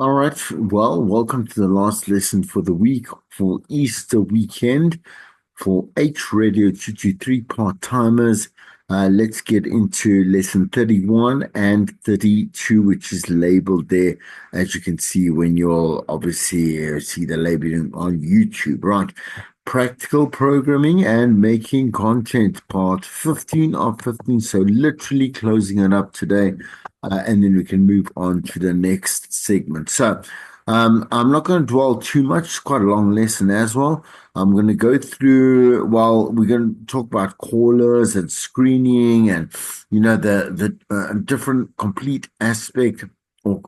All right. Well, welcome to the last lesson for the week for Easter weekend for H Radio 223 part-timers. Let's get into lesson 31 and 32, which is labeled there, as you can see when you'll obviously see the labeling on YouTube, right? Practical programming and making content, part 15 of 15. So literally closing it up today, and then we can move on to the next segment. I'm not going to dwell too much. It's quite a long lesson as well. I'm going to go through, well, we're going to talk about callers and screening and, the different complete aspect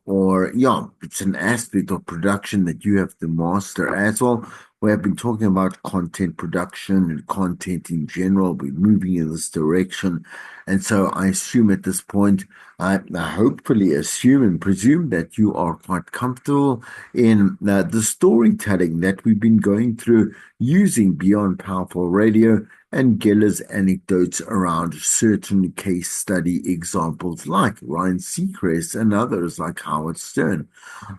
or yeah, it's an aspect of production that you have to master as well. We have been talking about content production and content in general. We're moving in this direction. And so I assume at this point, I hopefully assume and presume that you are quite comfortable in the storytelling that we've been going through using Beyond Powerful Radio and Geller's anecdotes around certain case study examples like Ryan Seacrest and others like Howard Stern.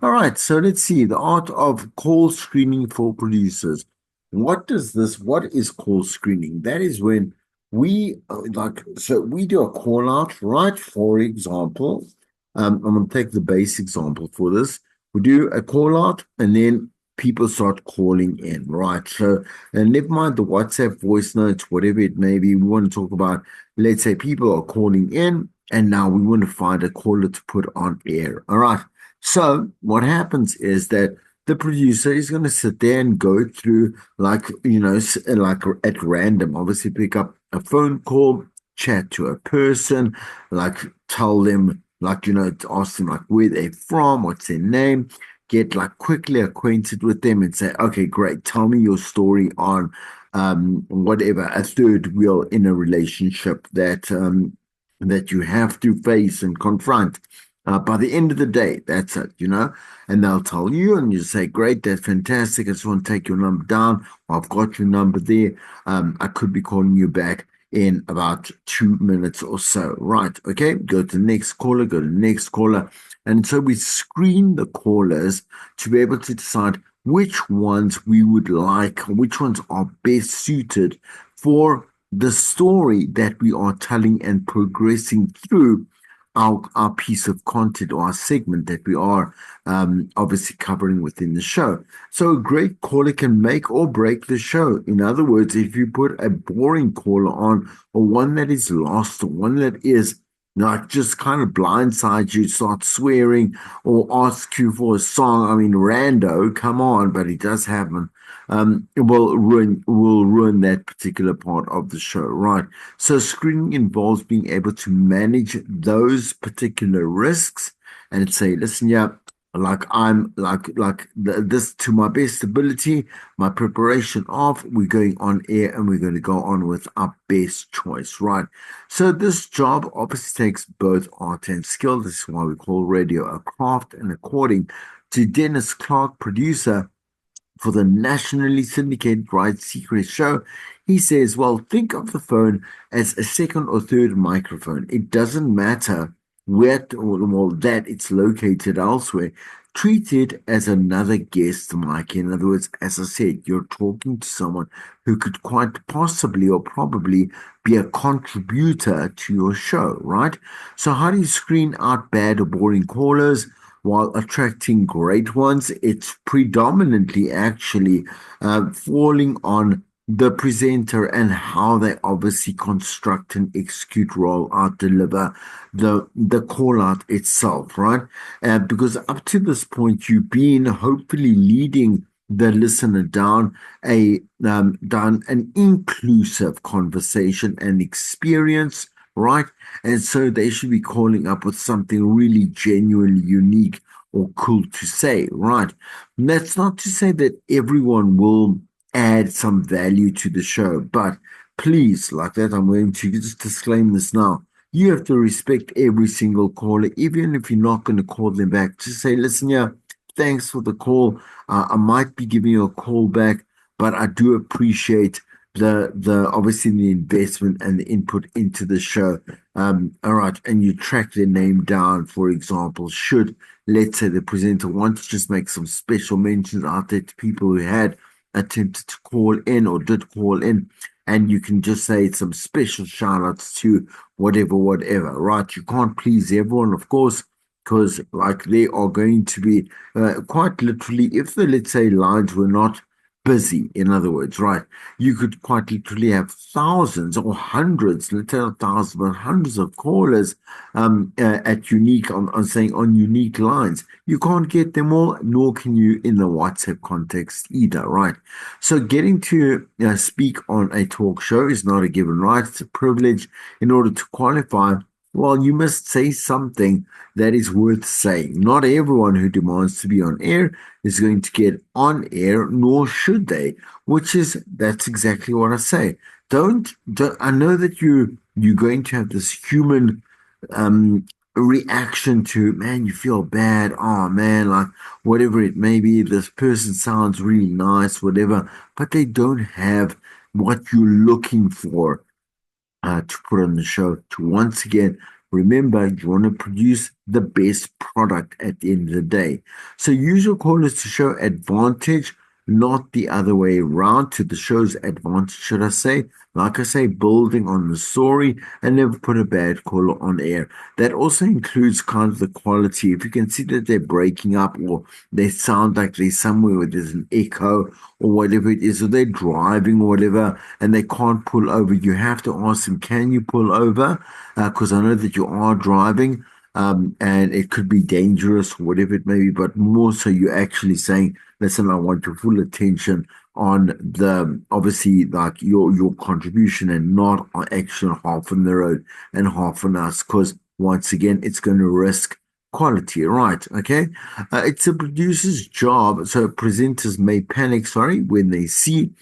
All right, so let's see the art of call screening for producers. What is call screening? That is when we do a call out, right? For example, I'm going to take the base example for this. We do a call out and then people start calling in, right? So, and never mind the WhatsApp voice notes, whatever it may be. We want to talk about, let's say people are calling in and now we want to find a caller to put on air. All right. So what happens is that the producer is going to sit there and go through like at random, obviously pick up a phone call, chat to a person, like tell them, to ask them like where they're from, what's their name, get like quickly acquainted with them and say, okay, great, tell me your story on whatever, a third wheel in a relationship that you have to face and confront. By the end of the day, that's it. And they'll tell you, and you say, great, that's fantastic. I just want to take your number down. I've got your number there. I could be calling you back in about 2 minutes or so. Right. Okay. Go to the next caller, go to the next caller. And so we screen the callers to be able to decide which ones we would like, which ones are best suited for the story that we are telling and progressing through our piece of content or our segment that we are obviously covering within the show. So a great caller can make or break the show. In other words, if you put a boring caller on or one that is lost or one that is like just kind of blindsides you, start swearing or ask you for a song. I mean, rando, come on, but it does happen. It will ruin that particular part of the show, right? So screening involves being able to manage those particular risks and say, listen, yeah, like I'm this to my best ability, my preparation of, we're going on air and we're going to go on with our best choice, right? So this job obviously takes both art and skill. This is why we call radio a craft. And according to Dennis Clark, producer for the nationally syndicated Ride Secret show, he says, well, think of the phone as a second or third microphone. It doesn't matter where well, that it's located elsewhere. Treat it as another guest mic. In other words, as I said, you're talking to someone who could quite possibly or probably be a contributor to your show, right? So how do you screen out bad or boring callers while attracting great ones? It's predominantly actually falling on the presenter and how they obviously construct and execute, roll out, deliver the call out itself, right? Because up to this point, you've been hopefully leading the listener down an inclusive conversation and experience, right? And so they should be calling up with something really genuinely unique or cool to say, right? And that's not to say that everyone will add some value to the show, but please, like that, I'm going to just disclaim this now. You have to respect every single caller, even if you're not going to call them back. Just say, listen, yeah, thanks for the call. I might be giving you a call back, but I do appreciate the obviously the investment and the input into the show. All right, and you track their name down, for example, should let's say the presenter want to just make some special mentions out there to people who had attempted to call in or did call in, and you can just say some special shout outs to whatever, right? You can't please everyone, of course, because like they are going to be quite literally, if the let's say lines were not busy, in other words, right? You could quite literally have thousands or hundreds, let's say not thousands, but hundreds of callers at unique, on saying on unique lines. You can't get them all, nor can you in the WhatsApp context either, right? So getting to speak on a talk show is not a given right. It's a privilege. In order to qualify, well, you must say something that is worth saying. Not everyone who demands to be on air is going to get on air, nor should they, which is that's exactly what I say. Don't I know that you're going to have this human um reaction to, man, you feel bad, oh man, like whatever it may be, this person sounds really nice, whatever, but they don't have what you're looking for to put on the show. To once again, remember, you want to produce the best product at the end of the day. So use your callers to show advantage, not the other way around, to the show's advantage, should I say. Like I say, building on the story and never put a bad caller on air. That also includes kind of the quality. If you can see that they're breaking up or they sound like they're somewhere where there's an echo or whatever it is, or they're driving or whatever, and they can't pull over, you have to ask them, can you pull over? Because I know that you are driving, and it could be dangerous, or whatever it may be, but more so you're actually saying, listen, I want your full attention on the obviously like your contribution and not on action half on the road and half on us, because once again it's going to risk quality, right? Okay. It's a producer's job. So presenters may panic, sorry, when they see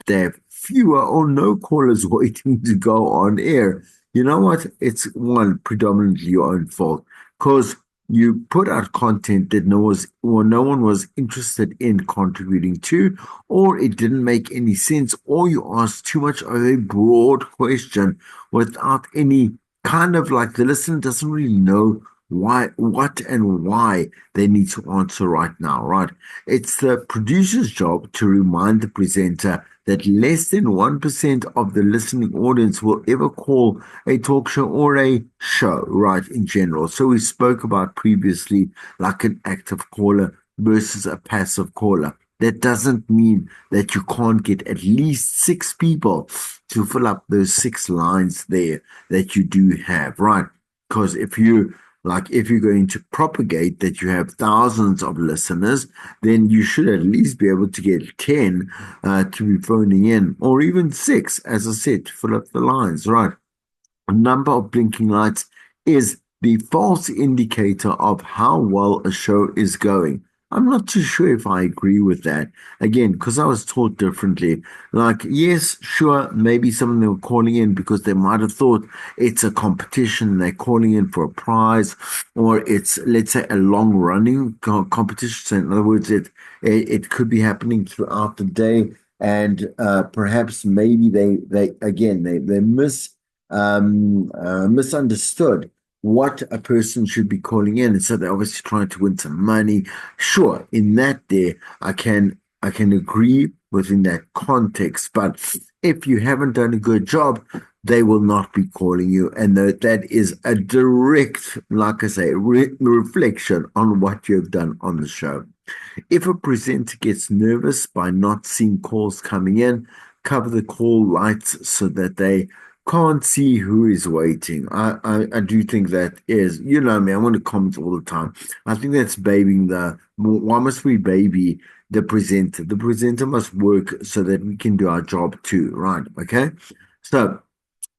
they have fewer or no callers waiting to go on air. You know what? It's one predominantly your own fault because you put out content that no one was interested in contributing to, or it didn't make any sense, or you asked too much of a broad question without any kind of like the listener doesn't really know what and why they need to answer right now, right? It's the producer's job to remind the presenter that less than 1% of the listening audience will ever call a talk show or a show, right, in general. So we spoke about previously like an active caller versus a passive caller. That doesn't mean that you can't get at least six people to fill up those six lines there that you do have, right? Because if you're going to propagate that you have thousands of listeners, then you should at least be able to get 10 to be phoning in, or even six, as I said, to fill up the lines, right? A number of blinking lights is the false indicator of how well a show is going. I'm not too sure if I agree with that. Again, because I was taught differently. Like, yes, sure, maybe some of them were calling in because they might have thought it's a competition, they're calling in for a prize, or it's, let's say, a long running competition. So in other words, it could be happening throughout the day, and perhaps maybe they again they misunderstood what a person should be calling in, and so they're obviously trying to win some money. Sure, in that there, I can agree within that context, but if you haven't done a good job, they will not be calling you, and that is a direct, like I say, reflection on what you have done on the show. If a presenter gets nervous by not seeing calls coming in, cover the call lights so that they can't see who is waiting. I do think that is, you know me, I want to comment all the time. I think that's babying why must we baby the presenter? The presenter must work so that we can do our job too, right? Okay. So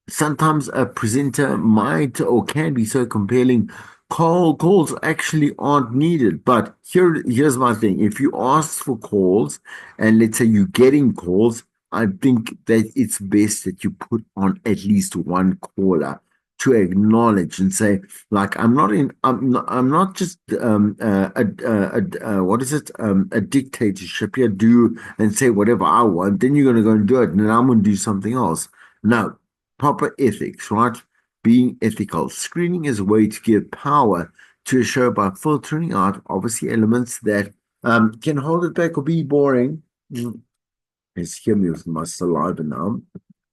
sometimes a presenter might or can be so compelling, calls actually aren't needed. But here's my thing. If you ask for calls and let's say you're getting calls, I think that it's best that you put on at least one caller. to acknowledge and say, like, I'm not just what is it, a dictatorship here, do and say whatever I want, then you're going to go and do it, and then I'm going to do something else. No, proper ethics, right? Being ethical. Screening is a way to give power to a show by filtering out obviously elements that can hold it back or be boring. It's hear me with my saliva now.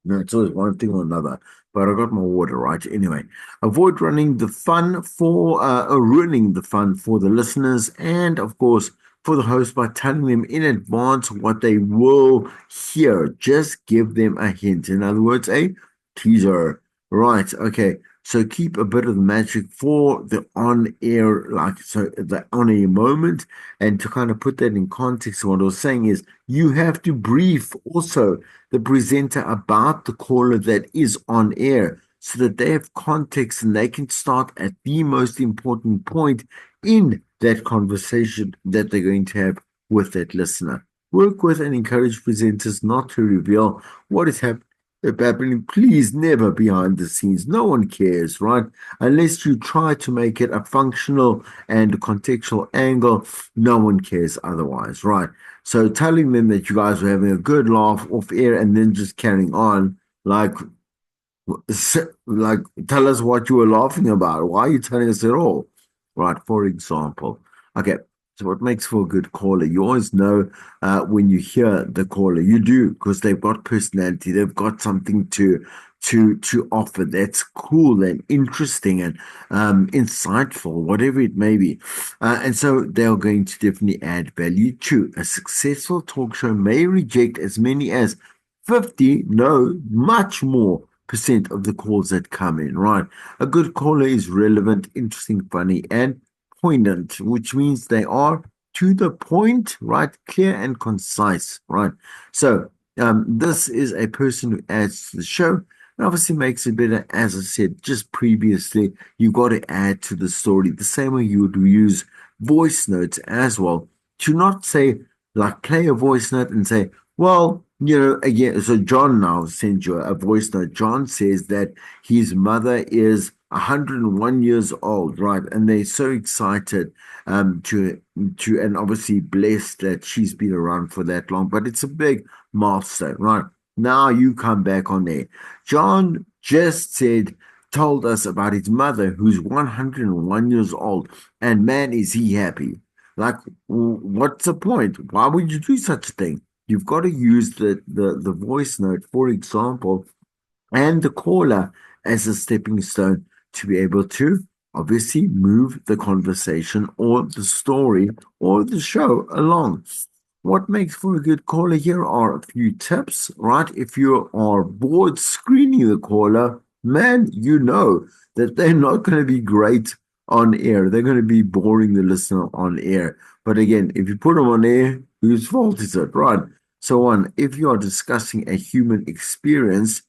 No, it's always one thing or another. But I got my water right. Anyway, avoid running the fun for ruining the fun for the listeners and, of course, for the host by telling them in advance what they will hear. Just give them a hint. In other words, a teaser. Right. Okay. So keep a bit of the magic for the on air, like so the on air moment. And to kind of put that in context, what I was saying is you have to brief also the presenter about the caller that is on air so that they have context and they can start at the most important point in that conversation that they're going to have with that listener. Work with and encourage presenters not to reveal what is happening. Please never behind the scenes. No one cares, right? Unless you try to make it a functional and contextual angle, no one cares otherwise, right? So telling them that you guys were having a good laugh off air and then just carrying on, like, like tell us what you were laughing about. Why are you telling us at all? Right, for example. Okay, so what makes for a good caller? You always know when you hear the caller. You do because they've got personality. They've got something to offer that's cool and interesting and insightful, whatever it may be. And so they're going to definitely add value too. A successful talk show may reject as many as 50, no, much more percent of the calls that come in, right? A good caller is relevant, interesting, funny, and poignant, which means they are to the point, right? Clear and concise, right? So, this is a person who adds to the show and obviously makes it better. As I said just previously, you've got to add to the story the same way you would use voice notes as well. To not say, like, play a voice note and say, well, again, so John now sends you a voice note. John says that his mother is 101 years old, right? And they're so excited and obviously blessed that she's been around for that long. But it's a big milestone, right? Now you come back on there. John just told us about his mother who's 101 years old, and man, is he happy. Like, what's the point? Why would you do such a thing? You've got to use the voice note, for example, and the caller as a stepping stone to be able to obviously move the conversation or the story or the show along. What makes for a good caller? Here are a few tips, right? If you are bored screening the caller, man, you know that they're not going to be great on air. They're going to be boring the listener on air. But again, if you put them on air, whose fault is it, right? So on, if you are discussing a human experience,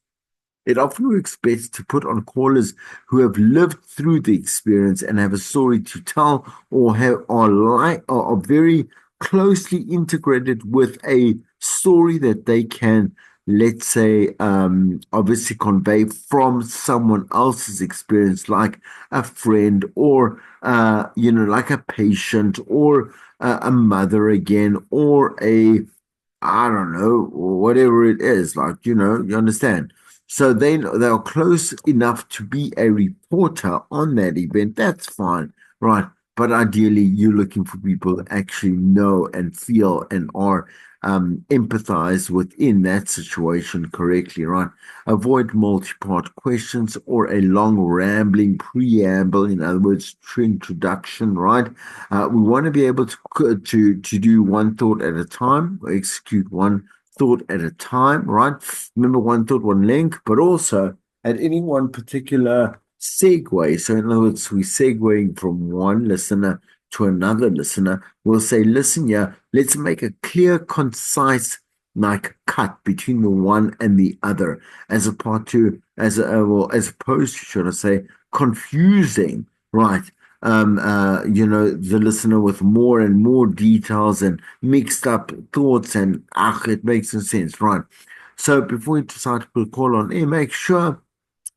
it often works best to put on callers who have lived through the experience and have a story to tell or are very closely integrated with a story that they can, let's say, obviously convey from someone else's experience, like a friend or like a patient or a mother again or a I don't know, whatever it is, like, you understand. So they are close enough to be a reporter on that event. That's fine, right? But ideally, you're looking for people that actually know and feel and are empathize within that situation correctly, right? Avoid multi-part questions or a long rambling preamble. In other words, introduction, right? We want to be able to do one thought at a time, or execute one thought at a time, right? Remember, one thought, one link, but also at any one particular segue. So, in other words, we're segueing from one listener to another listener. We'll say, listen, yeah, let's make a clear, concise, like cut between the one and the other, as opposed to, should I say, confusing, right? The listener with more and more details and mixed up thoughts, and it makes no sense, right? So before you decide to put a call on air, make sure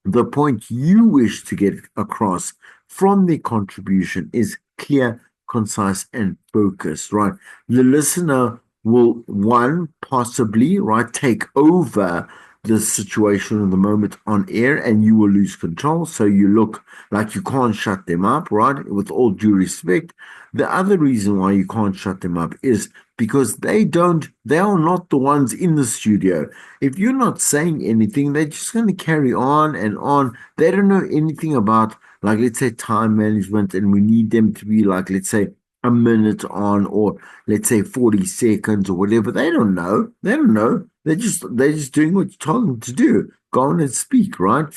the point you wish to get across from their contribution is clear, concise, and focused, right? The listener will, one, possibly, right, take over the situation in the moment on air and you will lose control. So you look like you can't shut them up, right? With all due respect. The other reason why you can't shut them up is because they are not the ones in the studio. If you're not saying anything, they're just going to carry on and on. They don't know anything about, like, let's say, time management, and we need them to be, like, let's say, a minute on, or let's say 40 seconds or whatever. They don't know. They don't know. They're just doing what you told them to do. Go on and speak, right?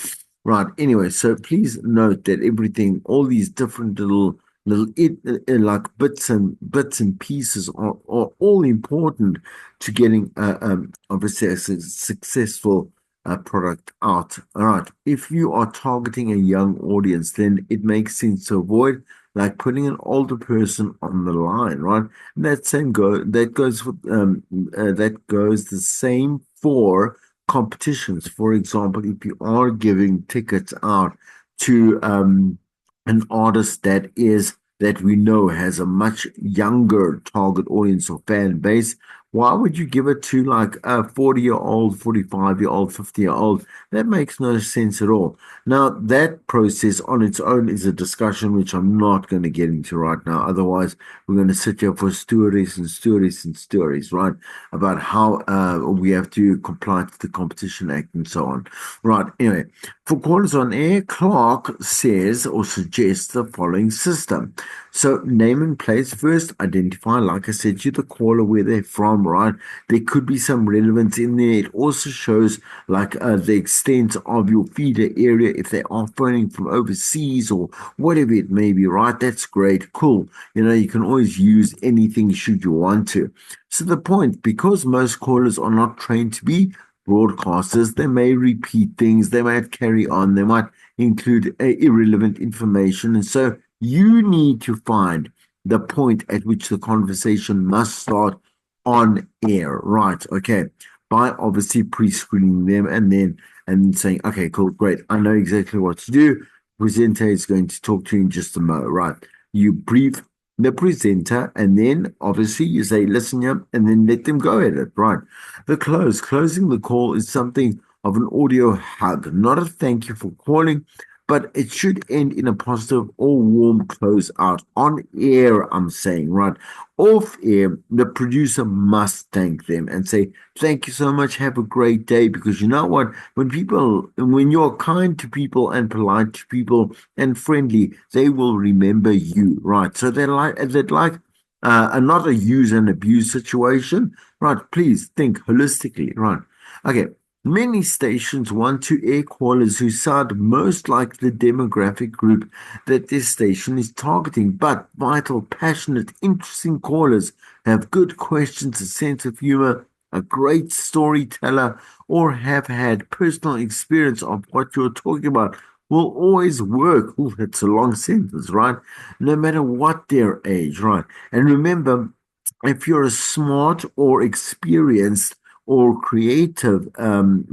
Right. Anyway, so please note that everything, all these different like bits and pieces are all important to getting obviously a successful product out. All right. If you are targeting a young audience, then it makes sense to avoid like putting an older person on the line, right? And that goes the same for competitions. For example, if you are giving tickets out to an artist that we know has a much younger target audience or fan base, why would you give it to like a 40-year-old, 45-year-old, 50-year-old? That makes no sense at all. Now, that process on its own is a discussion which I'm not going to get into right now. Otherwise, we're going to sit here for stories and stories and stories, right? About how we have to comply to the Competition Act and so on. Right. Anyway, for callers on air, Clark says or suggests the following system. So, name and place first, identify, like I said, you the caller where they're from, right? There could be some relevance in there. It also shows like the extent of your feeder area if they are phoning from overseas or whatever it may be, right? That's great. Cool. You can always use anything should you want to. So, the point, because most callers are not trained to be broadcasters, they may repeat things, they might carry on, they might include irrelevant information. And so you need to find the point at which the conversation must start on air, right? Okay. By obviously pre-screening them and then saying, okay, cool, great. I know exactly what to do. Presenter is going to talk to you in just a moment, right? You brief the presenter and then obviously you say, listen, yeah, and then let them go at it, right? Closing the call is something of an audio hug, not a thank you for calling, but it should end in a positive or warm close out. On air, I'm saying, right? Off air, the producer must thank them and say, thank you so much, have a great day. Because you know what? When you're kind to people and polite to people and friendly, they will remember you, right? So not a use and abuse situation, right? Please think holistically, right? Okay. Many stations want to air callers who sound most like the demographic group that this station is targeting, but vital, passionate, interesting callers have good questions, a sense of humor, a great storyteller, or have had personal experience of what you're talking about will always work. Ooh, that's a long sentence, right? No matter what their age, right? And remember, if you're a smart or experienced or creative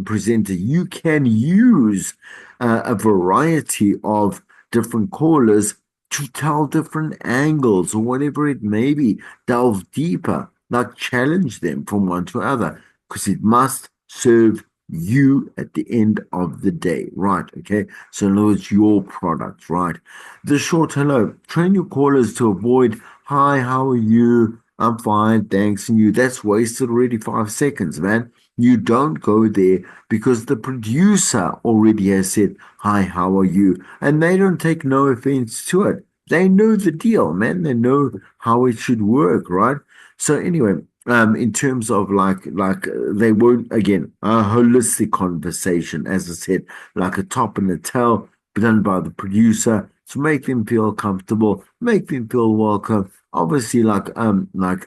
presenter, you can use a variety of different callers to tell different angles or whatever it may be. Delve deeper, not challenge them from one to other, because it must serve you at the end of the day, right? Okay, so in other words, your product, right? The short hello. Train your callers to avoid hi, how are you? I'm fine, thanks. And you, that's wasted already 5 seconds, man. You don't go there because the producer already has said, hi, how are you? And they don't take no offense to it. They know the deal, man. They know how it should work, right? So anyway, in terms of they won't again a holistic conversation, as I said, like a top and a tail done by the producer to make them feel comfortable, make them feel welcome, obviously like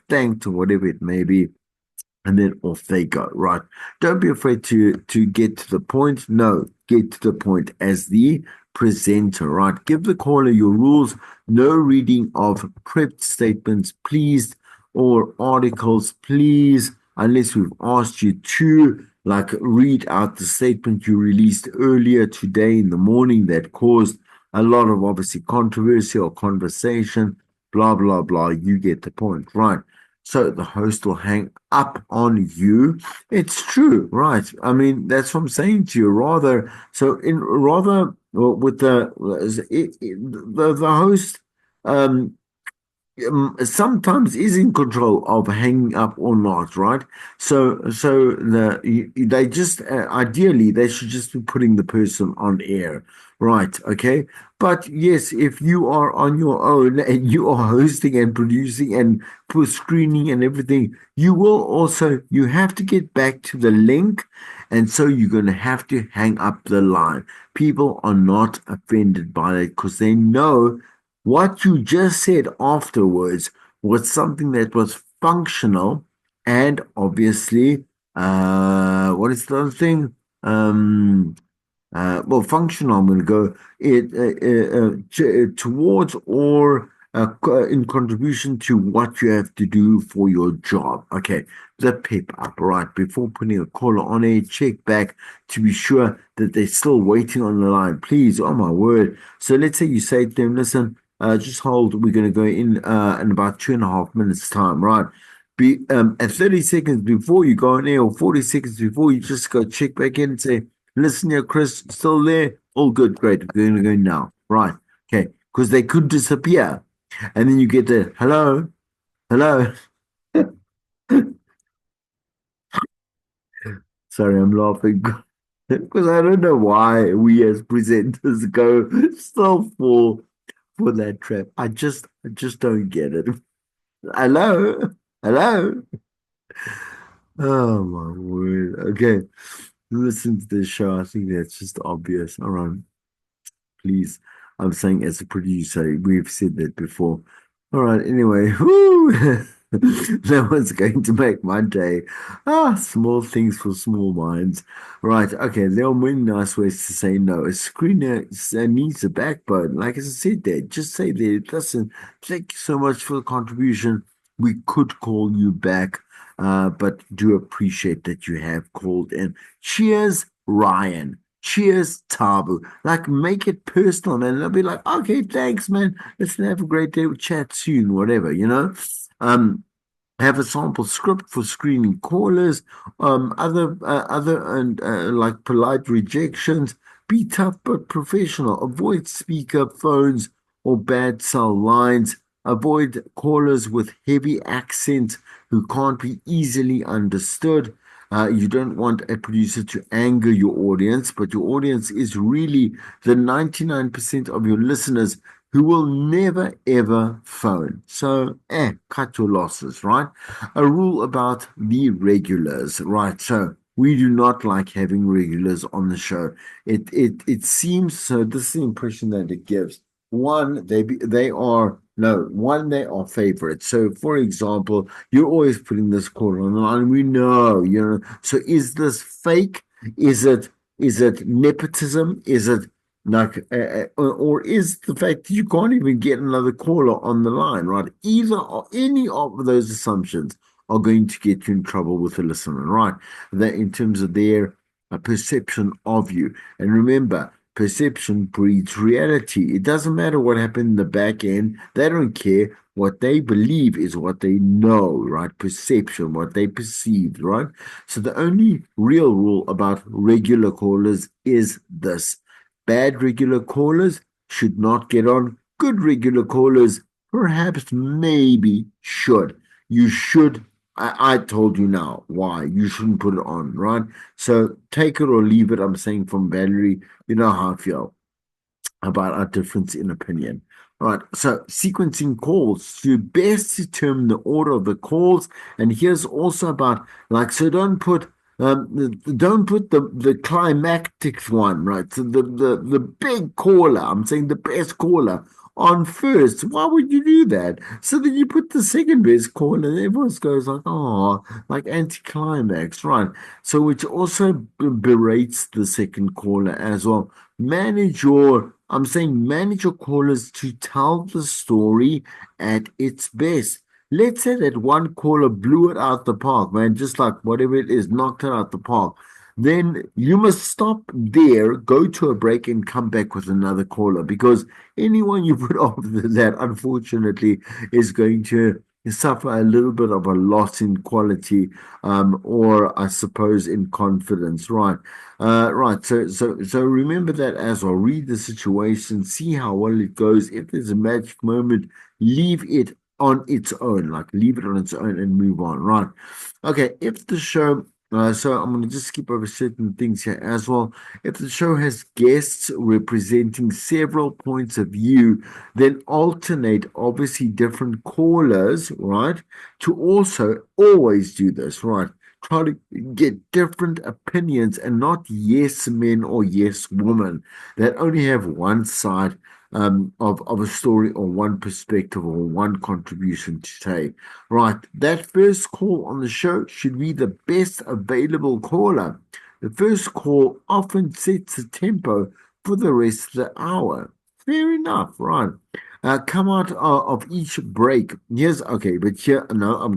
thanked or whatever it may be, and then off they go, right? Don't be afraid to get to the point. No, get to the point as the presenter, right? Give the caller your rules. No reading of prepped statements, please, or articles, please, unless we've asked you to. like read out the statement you released earlier today in the morning that caused a lot of obviously controversy or conversation, blah, blah, blah. You get the point, right? So the host will hang up on you. It's true, right? I mean, that's what I'm saying to you. Well, with the host um sometimes is in control of hanging up or not, right? They just ideally they should just be putting the person on air, right? Okay, but yes, if you are on your own and you are hosting and producing and for screening and everything, you have to get back to the link, and so you're going to have to hang up the line. People are not offended by it because they know what you just said afterwards was something that was functional and obviously, what is the other thing? Well, functional, I'm going to go towards or in contribution to what you have to do for your job. Okay, the pep up, right? Before putting a caller on a check back to be sure that they're still waiting on the line. Please, oh my word. So let's say you say to them, listen, just hold, we're going to go in about 2.5 minutes time, right? At 30 seconds before you go in there or 40 seconds before you just go check back in and say, listen here, Chris, still there? All good, great. We're going to go now. Right. Okay. Because they could disappear. And then you get the hello, hello. Sorry, I'm laughing because I don't know why we as presenters go so for that trap. I just don't get it. Hello, hello. Oh my word. Okay, listen to this show. I think that's just obvious. All right. Please. I'm saying as a producer, we've said that before. All right, anyway, whoo, that was going to make my day. Small things for small minds. Right, okay, there are many nice ways to say no. A screener needs a backbone. Like as I said there, just say there, listen, thank you so much for the contribution. We could call you back, but do appreciate that you have called in. Cheers, Ryan. Cheers, Tabu. Like, make it personal, man. They'll be like, okay, thanks, man. Let's have a great day. We'll chat soon, whatever, you know? Um, have a sample script for screening callers, other and like polite rejections. Be tough but professional. Avoid speaker phones or bad cell lines. Avoid callers with heavy accents who can't be easily understood. You don't want a producer to anger your audience, but your audience is really the 99% of your listeners who will never ever phone. So, cut your losses, right? A rule about the regulars, right? So, we do not like having regulars on the show. It seems so. This is the impression that it gives. One, they are favorites. So, for example, you're always putting this caller on the line. We know, you know. So, is this fake? Is it is it nepotism? Is it like, or is the fact that you can't even get another caller on the line, right? Either or any of those assumptions are going to get you in trouble with the listener, right? That in terms of their perception of you. And remember, perception breeds reality. It doesn't matter what happened in the back end, they don't care. What they believe is what they know, right? Perception, what they perceive, right? So the only real rule about regular callers is this: bad regular callers should not get on. Good regular callers, perhaps, maybe should. You should. I told you now why you shouldn't put it on, right? So take it or leave it. I'm saying from Valerie, you know how I feel about our difference in opinion. All right, so sequencing calls to best determine the order of the calls, and here's also about like so don't put the climactic one, right? So the big caller, I'm saying the best caller on first. Why would you do that? So then you put the second best caller, and everyone goes like, oh, like anticlimax, right? So which also berates the second caller as well. I'm saying manage your callers to tell the story at its best. Let's say that one caller blew it out the park, man, just like whatever it is, knocked it out the park. Then you must stop there, go to a break, and come back with another caller because anyone you put after that, unfortunately, is going to suffer a little bit of a loss in quality, or I suppose in confidence, right? Right. So remember that as well. Read the situation, see how well it goes. If there's a magic moment, leave it on its own, like leave it on its own and move on, right? Okay, if the show, so I'm going to just skip over certain things here as well. If the show has guests representing several points of view, then alternate obviously different callers, right? To also always do this, right? Try to get different opinions and not yes men or yes women that only have one side of a story or one perspective or one contribution to take. Right, that first call on the show should be the best available caller. The first call often sets the tempo for the rest of the hour. Fair enough, right? Come out of each break. Yes, okay, but here, no, I'm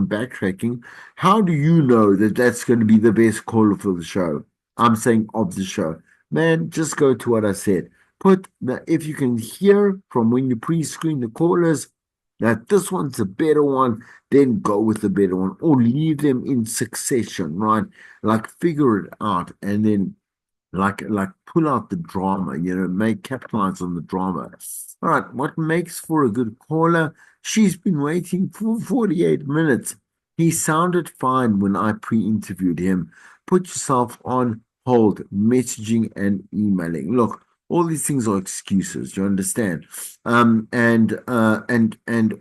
backtracking. How do you know that that's going to be the best caller for the show? I'm saying of the show. Man, just go to what I said. If you can hear from when you pre-screen the callers that this one's a better one, then go with the better one or leave them in succession, right? Like figure it out and then like pull out the drama, make capitalize on the drama. All right, what makes for a good caller? She's been waiting for 48 minutes. He sounded fine when I pre-interviewed him. Put yourself on hold, messaging and emailing. Look, all these things are excuses, you understand? And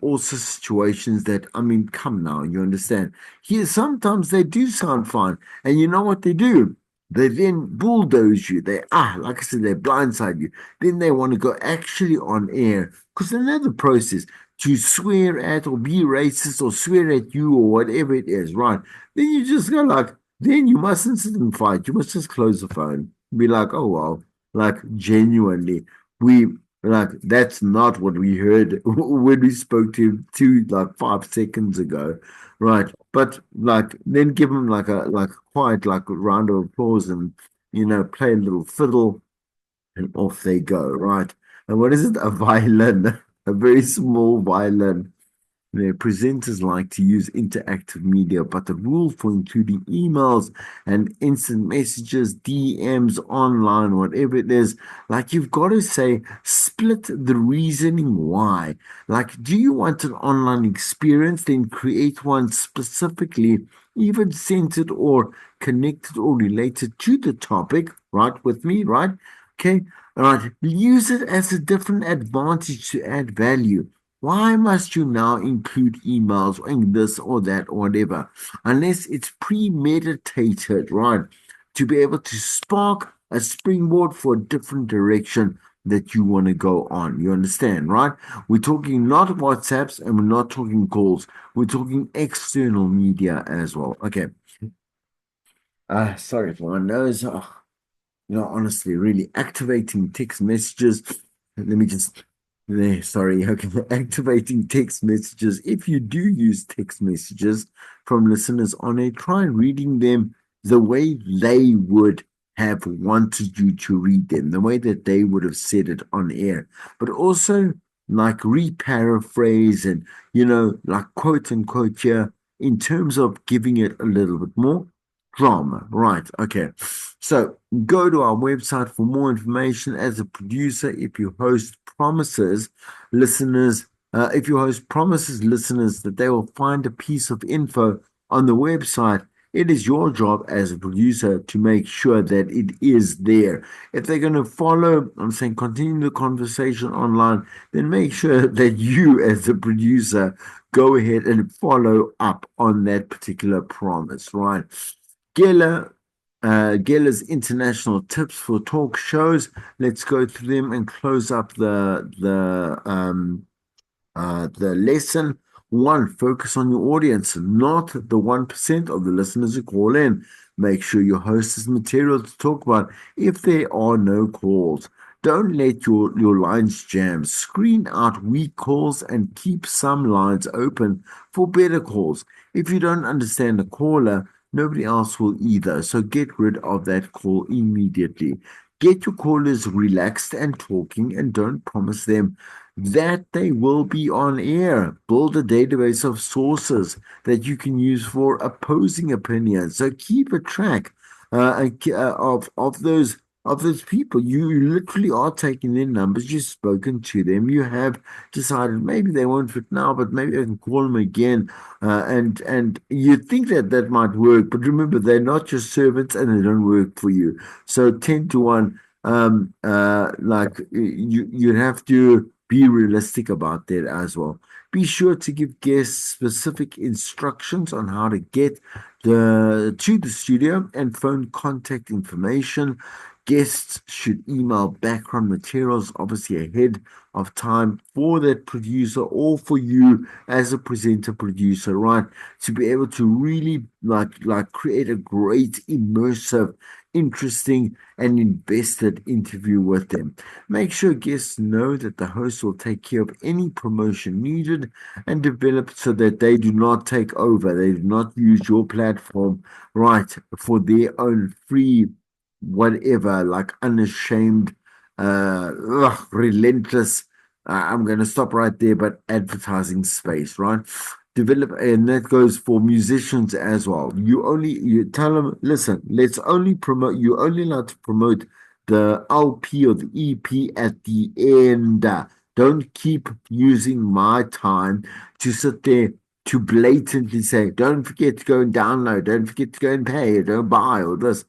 also situations that I mean, come now, you understand? Here sometimes they do sound fine, and you know what they do? They then bulldoze you. Like I said, they blindside you. Then they want to go actually on air because they know the process to swear at or be racist or swear at you or whatever it is, right? Then you just go like, then you mustn't sit and fight. You must just close the phone. Be like, oh well, like genuinely, we like that's not what we heard when we spoke to him like 5 seconds ago. Right. But like then give them like a quiet like a round of applause and play a little fiddle and off they go, right? And what is it? A violin, a very small violin. Presenters like to use interactive media, but the rule for including emails and instant messages, DMs, online, whatever it is, like you've got to say, split the reasoning why. Like, do you want an online experience? Then create one specifically, even centered or connected or related to the topic, right? With me, right? Okay. All right. Use it as a different advantage to add value. Why must you now include emails in this or that or whatever? Unless it's premeditated, right? To be able to spark a springboard for a different direction that you want to go on. You understand, right? We're talking not WhatsApps and we're not talking calls. We're talking external media as well. Okay. Sorry for my nose. Honestly, really activating text messages. Let me just there, sorry, okay. Activating text messages. If you do use text messages from listeners on it, try reading them the way they would have wanted you to read them, the way that they would have said it on air. But also like re-paraphrase and, like quote unquote here in terms of giving it a little bit more drama. Right. Okay. So go to our website for more information. As a producer, if your host promises listeners that they will find a piece of info on the website, it is your job as a producer to make sure that it is there. If they're going to follow, I'm saying continue the conversation online, then make sure that you, as a producer, go ahead and follow up on that particular promise, right? Geller, Geller's international tips for talk shows. Let's go through them and close up the lesson. One, focus on your audience, not the 1% of the listeners who call in. Make sure your host has material to talk about if there are no calls. Don't let your lines jam. Screen out weak calls and keep some lines open for better calls. If you don't understand a caller, nobody else will either. So get rid of that call immediately. Get your callers relaxed and talking, and don't promise them that they will be on air. Build a database of sources that you can use for opposing opinions. So keep a track of those people. You literally are taking their numbers. You've spoken to them. You have decided maybe they won't fit now, but maybe I can call them again. And you think that that might work, but remember they're not your servants and they don't work for you. So 10 to 1. Like you'd have to be realistic about that as well. Be sure to give guests specific instructions on how to get to the studio and phone contact information. Guests should email background materials, obviously ahead of time for that producer or for you as a presenter producer, right? To be able to really like create a great, immersive, interesting, and invested interview with them. Make sure guests know that the host will take care of any promotion needed and develop so that they do not take over. They do not use your platform, right, for their own free, whatever, like unashamed, relentless. I'm going to stop right there, but advertising space, right? Develop, and that goes for musicians as well. You tell them, listen, let's only promote, you only allowed to promote the LP or the EP at the end. Don't keep using my time to sit there to blatantly say, don't forget to go and download, don't forget to go and pay, don't buy, or this.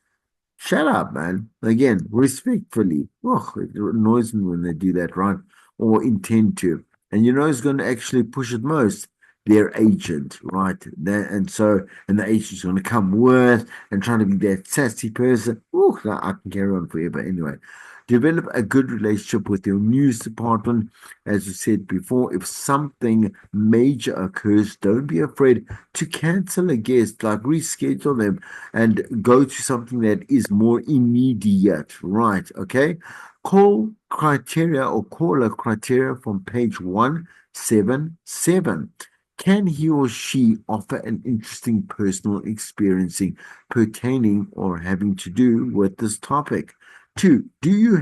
Shut up, man. Again, respectfully. Oh, it annoys me when they do that, right? Or intend to. And you know who's going to actually push it most? Their agent, right? And the agent's going to come with and trying to be that sassy person. Oh, I can carry on forever. Anyway, develop a good relationship with your news department. As you said before, if something major occurs, don't be afraid to cancel a guest, like reschedule them and go to something that is more immediate, right? Okay. Call criteria or caller criteria from page 177. Can he or she offer an interesting personal experiencing pertaining or having to do with this topic? Two, do you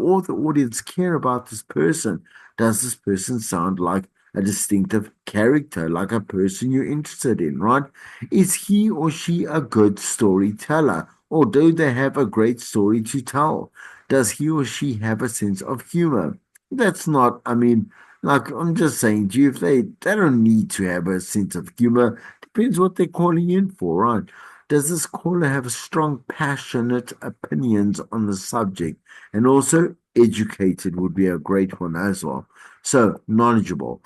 or the audience care about this person? Does this person sound like a distinctive character, like a person you're interested in, right? Is he or she a good storyteller? Or do they have a great story to tell? Does he or she have a sense of humor? That's not, I mean, like I'm just saying to you, if they don't need to have a sense of humor, depends what they're calling in for, right? Does this caller have strong, passionate opinions on the subject? And also, educated would be a great one as well. So, knowledgeable.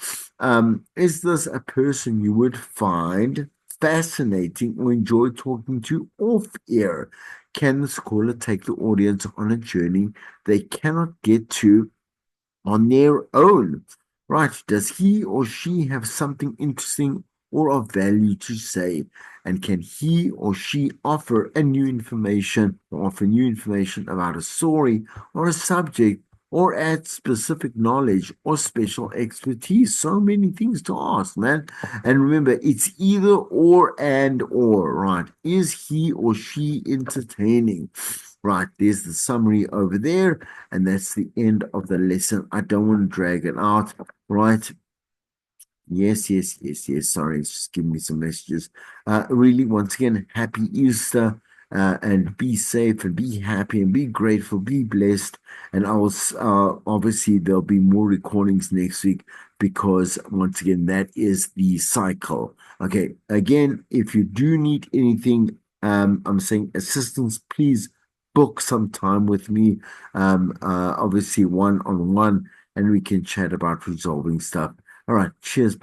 Is this a person you would find fascinating or enjoy talking to off air? Can this caller take the audience on a journey they cannot get to on their own? Right? Does he or she have something interesting or of value to say? And can he or she offer new information about a story or a subject or add specific knowledge or special expertise? So many things to ask, man. And remember, it's either or, right? Is he or she entertaining? Right, there's the summary over there, and that's the end of the lesson. I don't want to drag it out, right? Yes, yes, yes, yes. Sorry, it's just giving me some messages. Really, once again, happy Easter, and be safe and be happy and be grateful, be blessed. And obviously there'll be more recordings next week because once again, that is the cycle. Okay, again, if you do need anything, I'm saying assistance, please book some time with me. Obviously one on one, and we can chat about resolving stuff. All right. Cheers.